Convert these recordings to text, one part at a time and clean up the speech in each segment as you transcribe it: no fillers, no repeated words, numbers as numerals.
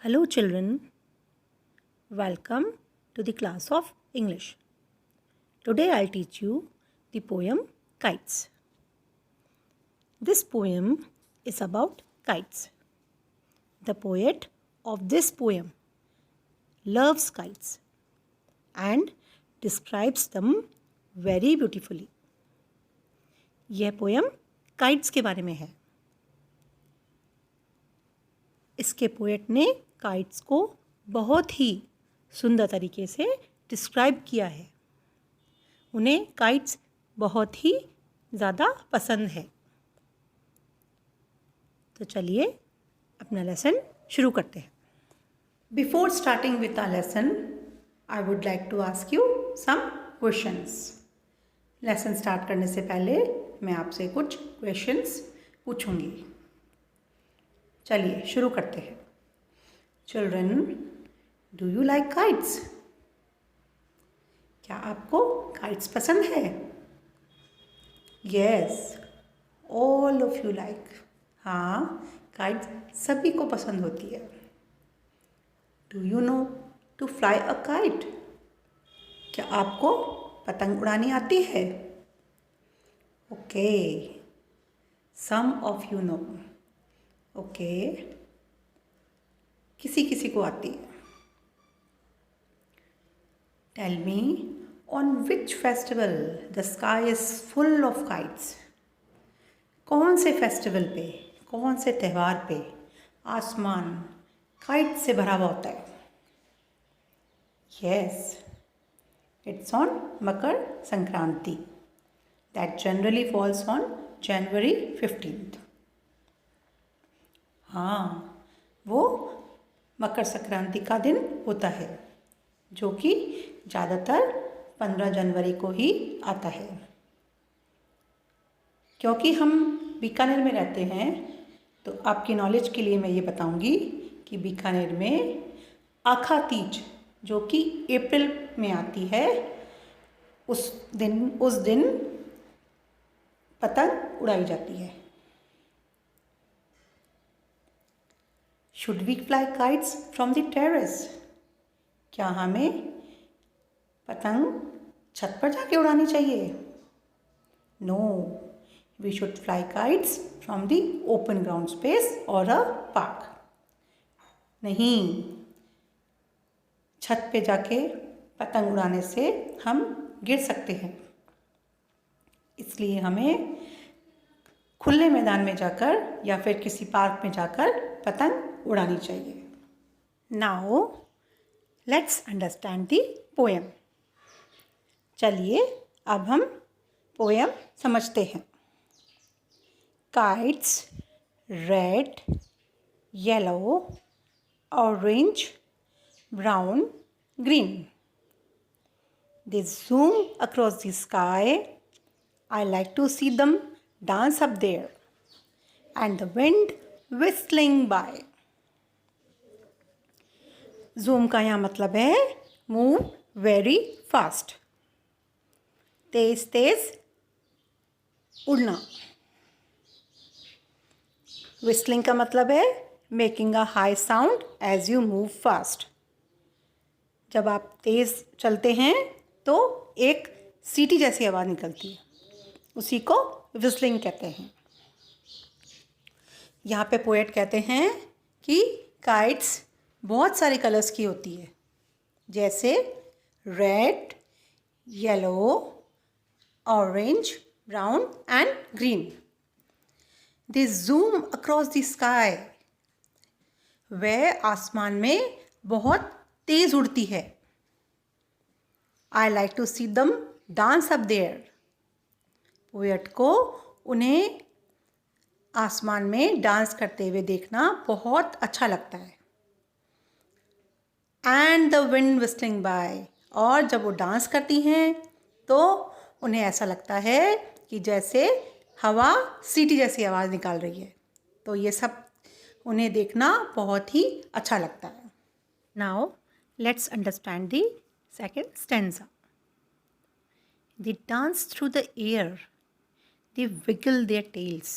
Hello children, welcome to the class of English. Today I'll teach you the poem Kites. This poem is about kites. The poet of this poem loves kites and describes them very beautifully. यह poem kites के बारे में है. इसके poet ने kites को बहुत ही सुंदर तरीके से डिस्क्राइब किया है. उन्हें काइट्स बहुत ही ज़्यादा पसंद है. तो चलिए अपना लेसन शुरू करते हैं. Before starting with our lesson I would like to ask you some questions. Lesson start करने से पहले मैं आपसे कुछ क्वेश्चंस पूछूंगी. चलिए शुरू करते हैं. Children, do you like kites? क्या आपको काइट्स पसंद है? Yes, all of you like. हाँ, काइट्स सभी को पसंद होती है. Do you know to fly a kite? क्या आपको पतंग उड़ानी आती है? Okay, some of you know. Okay, किसी किसी को आती है. Tell me on which festival the sky is full of kites? कौन से फेस्टिवल पे, कौन से त्यौहार पे आसमान काइट से भरा हुआ होता है? Yes, it's on Makar Sankranti. That generally falls on January 15th. हाँ, वो मकर संक्रांति का दिन होता है जो कि ज़्यादातर 15 जनवरी को ही आता है. क्योंकि हम बीकानेर में रहते हैं तो आपकी नॉलेज के लिए मैं ये बताऊंगी कि बीकानेर में आखा तीज जो कि अप्रैल में आती है, उस दिन पतंग उड़ाई जाती है. Should we fly kites from the terrace? क्या हमें पतंग छत पर जाके उड़ानी चाहिए? No, we should fly kites from the open ground space और अ पार्क. नहीं, छत पे जाके पतंग उड़ाने से हम गिर सकते हैं. इसलिए हमें खुले मैदान में जाकर या फिर किसी पार्क में जाकर पतंग उड़ानी चाहिए. Now let's understand the poem. चलिए अब हम पोएम समझते हैं. Kites red, yellow, orange, brown, green. They zoom across the sky. I like to see them dance up there. And the wind whistling by. Zoom का यहाँ मतलब है move very fast. तेज तेज उड़ना. Whistling का मतलब है making a high sound as you move fast. जब आप तेज़ चलते हैं तो एक सीटी जैसी आवाज़ निकलती है, उसी को विस्लिंग कहते हैं. यहाँ पे पोएट कहते हैं कि काइट्स बहुत सारे कलर्स की होती है, जैसे red, yellow, orange, brown and green. They zoom across the sky. वह आसमान में बहुत तेज उड़ती है. आई लाइक टू सी दम डांस अप देयर. पोएट को उन्हें आसमान में डांस करते हुए देखना बहुत अच्छा लगता है. And the wind whistling by. और जब वो डांस करती हैं तो उन्हें ऐसा लगता है कि जैसे हवा सीटी जैसी आवाज़ निकाल रही है. तो ये सब उन्हें देखना बहुत ही अच्छा लगता है. Now let's understand the second stanza. They dance through the air. They wiggle their tails.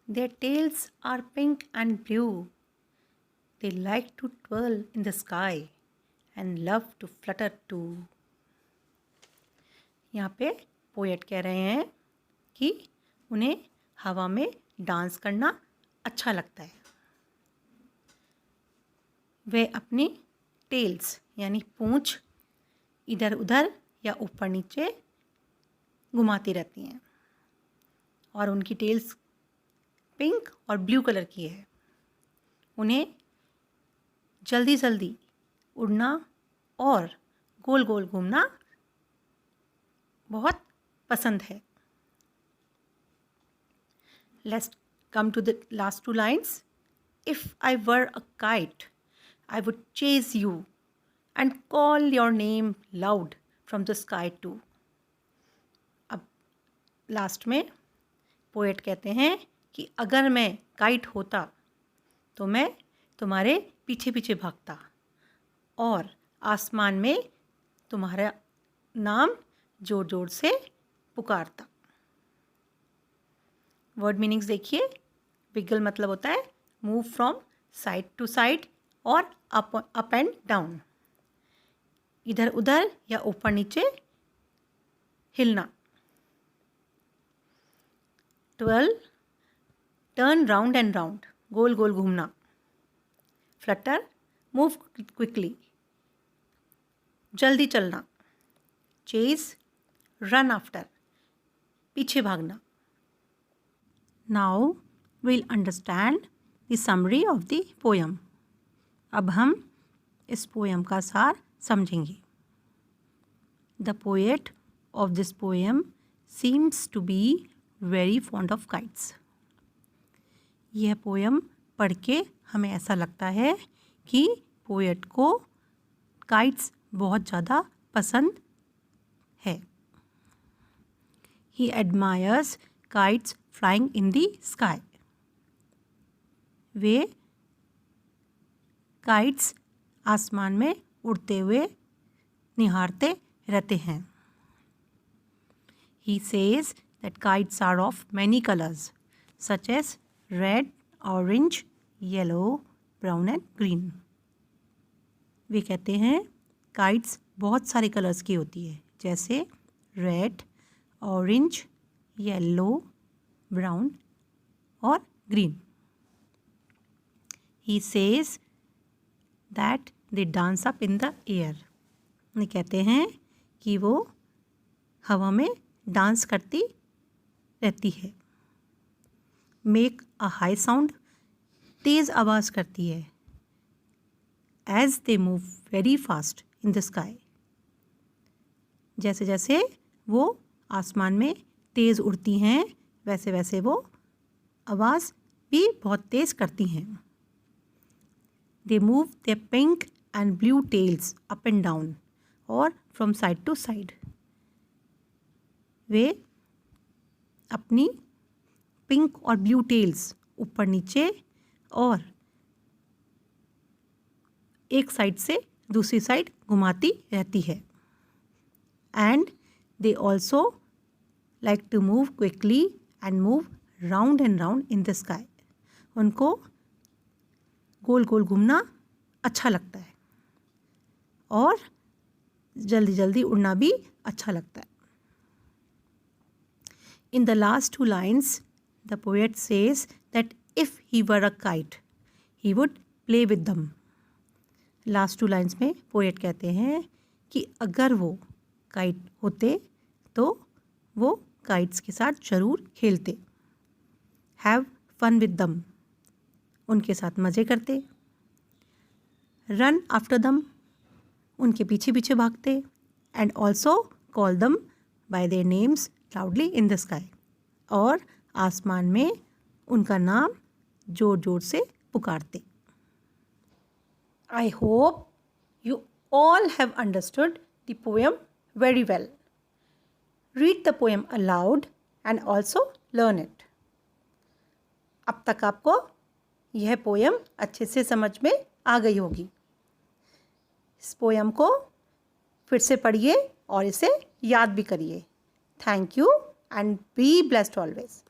Their tails are pink and blue. They like to twirl in the sky and love to flutter too. यहाँ पे poet कह रहे हैं कि उन्हें हवा में dance करना अच्छा लगता है. वे अपनी टेल्स यानी पूंछ इधर उधर या ऊपर नीचे घुमाती रहती हैं और उनकी टेल्स पिंक और ब्लू कलर की है. उन्हें जल्दी जल्दी उड़ना और गोल गोल घूमना बहुत पसंद है. Let's come to the last two lines. If I were a kite, I would chase you and call your name loud from the sky too. अब लास्ट में पोएट कहते हैं कि अगर मैं काइट होता तो मैं तुम्हारे पीछे पीछे भागता और आसमान में तुम्हारा नाम जोर जोर से पुकारता. वर्ड मीनिंग्स देखिए. विगल मतलब होता है move from side to side और अप एंड डाउन, इधर उधर या ऊपर नीचे हिलना. Twirl turn round and round, गोल गोल घूमना. फ्लटर मूव क्विकली, जल्दी चलना. चेज रन आफ्टर, पीछे भागना. Now will understand the summary of the poem. अब हम इस पोएम का सार समझेंगे. The poet of this poem seems to be very fond of kites. यह पोएम पढ़ के हमें ऐसा लगता है कि पोएट को काइट्स बहुत ज़्यादा पसंद है. He admires kites flying in the sky. Way kites आसमान में उड़ते हुए निहारते रहते हैं. He says that kites are of many colors such as red, orange, yellow, brown and green. वे कहते हैं काइट्स बहुत सारे कलर्स की होती है जैसे रेड, ऑरेंज, येलो, ब्राउन और green. He says that they dance up in the air. ये कहते हैं कि वो हवा में डांस करती रहती है. मेक अ हाई साउंड, तेज़ आवाज़ करती है. As they move very fast in the sky. जैसे जैसे वो आसमान में तेज़ उड़ती हैं वैसे वैसे वो आवाज़ भी बहुत तेज़ करती हैं. They move the pink and blue tails up and down और फ्रॉम साइड टू साइड. वे अपनी पिंक और ब्लू टेल्स ऊपर नीचे और एक साइड से दूसरी साइड घुमाती रहती है. And they also like to move quickly and move round and round in the sky. उनको गोल गोल घूमना अच्छा लगता है और जल्दी जल्दी उड़ना भी अच्छा लगता है. In the last two lines, the poet says that if he were a kite, he would play with them. Last two lines में poet कहते हैं कि अगर वो काइट होते तो वो काइट्स के साथ ज़रूर खेलते. Have fun with them, उनके साथ मज़े करते. Run after them, उनके पीछे पीछे भागते. And also call them by their names loudly in the sky, और आसमान में उनका नाम जोर जोर से पुकारते. I hope you all have understood the poem very well. Read the poem aloud and also learn it. अब तक आपको यह पोएम अच्छे से समझ में आ गई होगी. इस पोएम को फिर से पढ़िए और इसे याद भी करिए. Thank you and be blessed always.